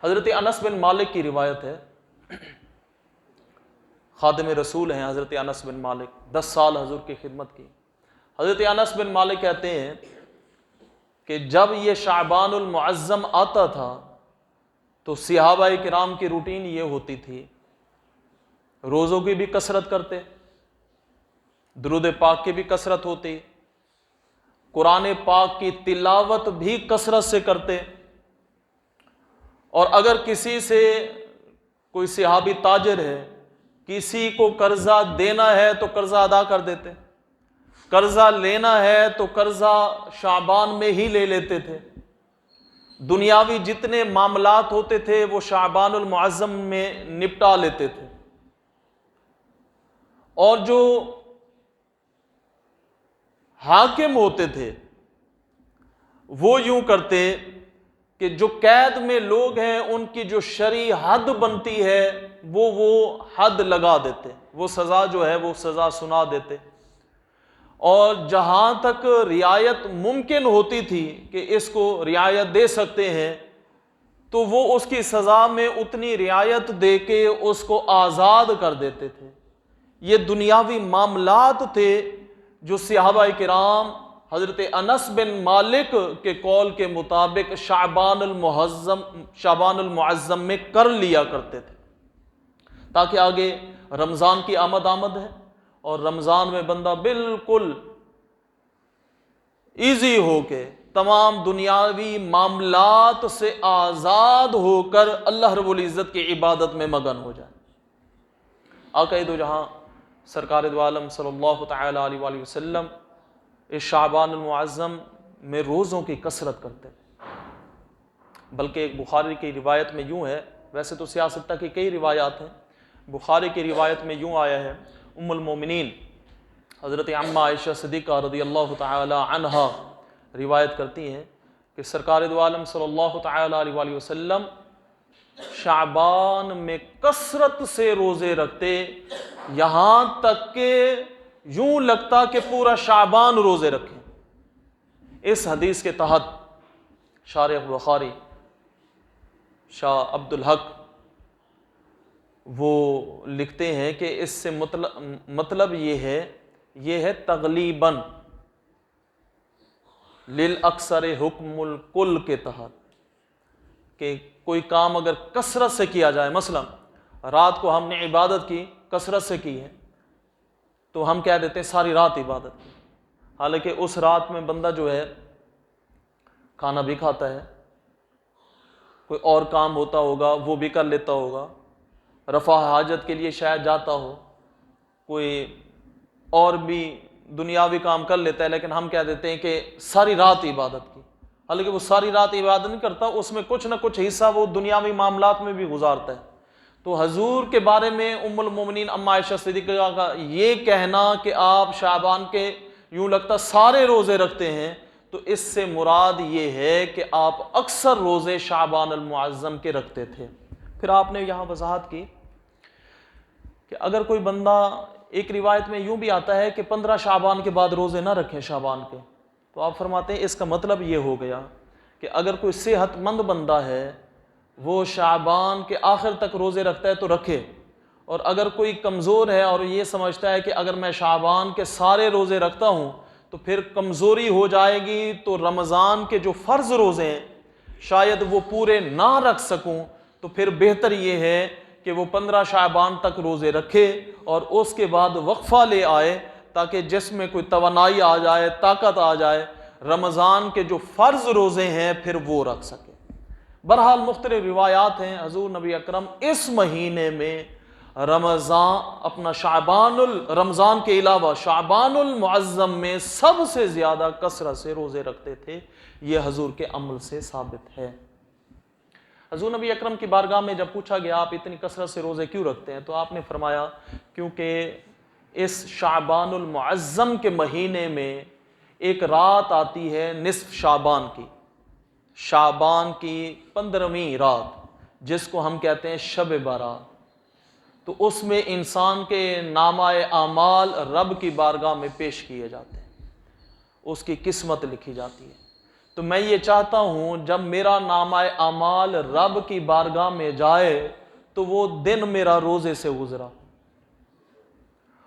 حضرت انس بن مالک کی روایت ہے، خادم رسول ہیں حضرت انس بن مالک، 10 سال حضور کی خدمت کی۔ حضرت انس بن مالک کہتے ہیں کہ جب یہ شعبان المعظم آتا تھا تو صحابہ کرام کی روٹین یہ ہوتی تھی، روزوں کی بھی کثرت کرتے، درود پاک کی بھی کثرت ہوتی، قرآن پاک کی تلاوت بھی کثرت سے کرتے، اور اگر کسی سے کوئی صحابی تاجر ہے، کسی کو قرضہ دینا ہے تو قرضہ ادا کر دیتے، قرضہ لینا ہے تو قرضہ شعبان میں ہی لے لیتے تھے، دنیاوی جتنے معاملات ہوتے تھے وہ شعبان المعظم میں نپٹا لیتے تھے۔ اور جو حاکم ہوتے تھے وہ یوں کرتے کہ جو قید میں لوگ ہیں ان کی جو شرعی حد بنتی ہے وہ حد لگا دیتے، وہ سزا جو ہے وہ سزا سنا دیتے، اور جہاں تک رعایت ممکن ہوتی تھی کہ اس کو رعایت دے سکتے ہیں تو وہ اس کی سزا میں اتنی رعایت دے کے اس کو آزاد کر دیتے تھے۔ یہ دنیاوی معاملات تھے جو صحابہ کرام حضرت انس بن مالک کے قول کے مطابق شعبان المعظم میں کر لیا کرتے تھے، تاکہ آگے رمضان کی آمد ہے اور رمضان میں بندہ بالکل ایزی ہو کے تمام دنیاوی معاملات سے آزاد ہو کر اللہ رب العزت کی عبادت میں مگن ہو جائے۔ آقا دو جہاں سرکار دو عالم صلی اللہ تعالی علیہ وآلہ وسلم اس شعبان المعظم میں روزوں کی کثرت کرتے، بلکہ ایک بخاری کی روایت میں یوں ہے، ویسے تو سیاستہ کی کئی روایات ہیں، بخاری کی روایت میں یوں آیا ہے، ام المومنین حضرت عمہ عائشہ صدیقہ رضی اللہ تعالی عنہا روایت کرتی ہیں کہ سرکار دو عالم صلی اللہ تعالی علیہ وآلہ وسلم شعبان میں کثرت سے روزے رکھتے، یہاں تک کہ یوں لگتا کہ پورا شعبان روزے رکھیں۔ اس حدیث کے تحت شارح بخاری شاہ عبد الحق وہ لکھتے ہیں کہ اس سے مطلب یہ ہے تغلیباً للاکثر حکم الکل کے تحت، کہ کوئی کام اگر کثرت سے کیا جائے، مثلا رات کو ہم نے عبادت کی، کثرت سے کی ہے، تو ہم کہہ دیتے ہیں ساری رات عبادت کی، حالانکہ اس رات میں بندہ جو ہے کھانا بھی کھاتا ہے، کوئی اور کام ہوتا ہوگا وہ بھی کر لیتا ہوگا، رفع حاجت کے لیے شاید جاتا ہو، کوئی اور بھی دنیاوی کام کر لیتا ہے، لیکن ہم کہہ دیتے ہیں کہ ساری رات عبادت کی، حالانکہ وہ ساری رات عبادت نہیں کرتا، اس میں کچھ نہ کچھ حصہ وہ دنیاوی معاملات میں بھی گزارتا ہے۔ تو حضور کے بارے میں ام المومنین امّہ عائشہ صدیقہ کا یہ کہنا کہ آپ شعبان کے یوں لگتا سارے روزے رکھتے ہیں، تو اس سے مراد یہ ہے کہ آپ اکثر روزے شعبان المعظم کے رکھتے تھے۔ پھر آپ نے یہاں وضاحت کی کہ اگر کوئی بندہ، ایک روایت میں یوں بھی آتا ہے کہ 15 شعبان کے بعد روزے نہ رکھیں شعبان کے، تو آپ فرماتے ہیں اس کا مطلب یہ ہو گیا کہ اگر کوئی صحت مند بندہ ہے وہ شعبان کے آخر تک روزے رکھتا ہے تو رکھے، اور اگر کوئی کمزور ہے اور یہ سمجھتا ہے کہ اگر میں شعبان کے سارے روزے رکھتا ہوں تو پھر کمزوری ہو جائے گی، تو رمضان کے جو فرض روزے ہیں شاید وہ پورے نہ رکھ سکوں، تو پھر بہتر یہ ہے کہ وہ 15 شعبان تک روزے رکھے اور اس کے بعد وقفہ لے آئے، تاکہ جسم میں کوئی توانائی آ جائے، طاقت آ جائے، رمضان کے جو فرض روزے ہیں پھر وہ رکھ سکے۔ بہرحال مختلف روایات ہیں، حضور نبی اکرم اس مہینے میں رمضان کے علاوہ شعبان المعظم میں سب سے زیادہ کثرت سے روزے رکھتے تھے، یہ حضور کے عمل سے ثابت ہے۔ حضور نبی اکرم کی بارگاہ میں جب پوچھا گیا آپ اتنی کثرت سے روزے کیوں رکھتے ہیں، تو آپ نے فرمایا کیونکہ اس شعبان المعظم کے مہینے میں ایک رات آتی ہے نصف شعبان کی، شعبان کی 15ویں رات، جس کو ہم کہتے ہیں شب بارات، تو اس میں انسان کے نامہ اعمال رب کی بارگاہ میں پیش کیے جاتے ہیں، اس کی قسمت لکھی جاتی ہے۔ تو میں یہ چاہتا ہوں جب میرا نامہ اعمال رب کی بارگاہ میں جائے تو وہ دن میرا روزے سے گزرا،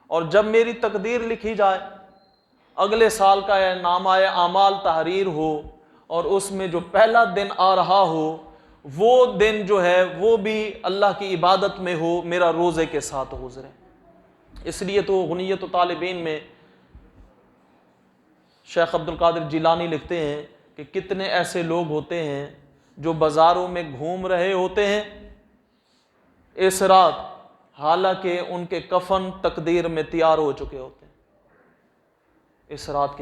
اور جب میری تقدیر لکھی جائے اگلے سال کا نامہ اعمال تحریر ہو اور اس میں جو پہلا دن آ رہا ہو وہ دن جو ہے وہ بھی اللہ کی عبادت میں ہو، میرا روزے کے ساتھ گزرے۔ اس لیے تو غنیت طالبین میں شیخ عبد القادر جیلانی لکھتے ہیں کہ کتنے ایسے لوگ ہوتے ہیں جو بازاروں میں گھوم رہے ہوتے ہیں اس رات، حالانکہ ان کے کفن تقدیر میں تیار ہو چکے ہوتے ہیں اس رات کی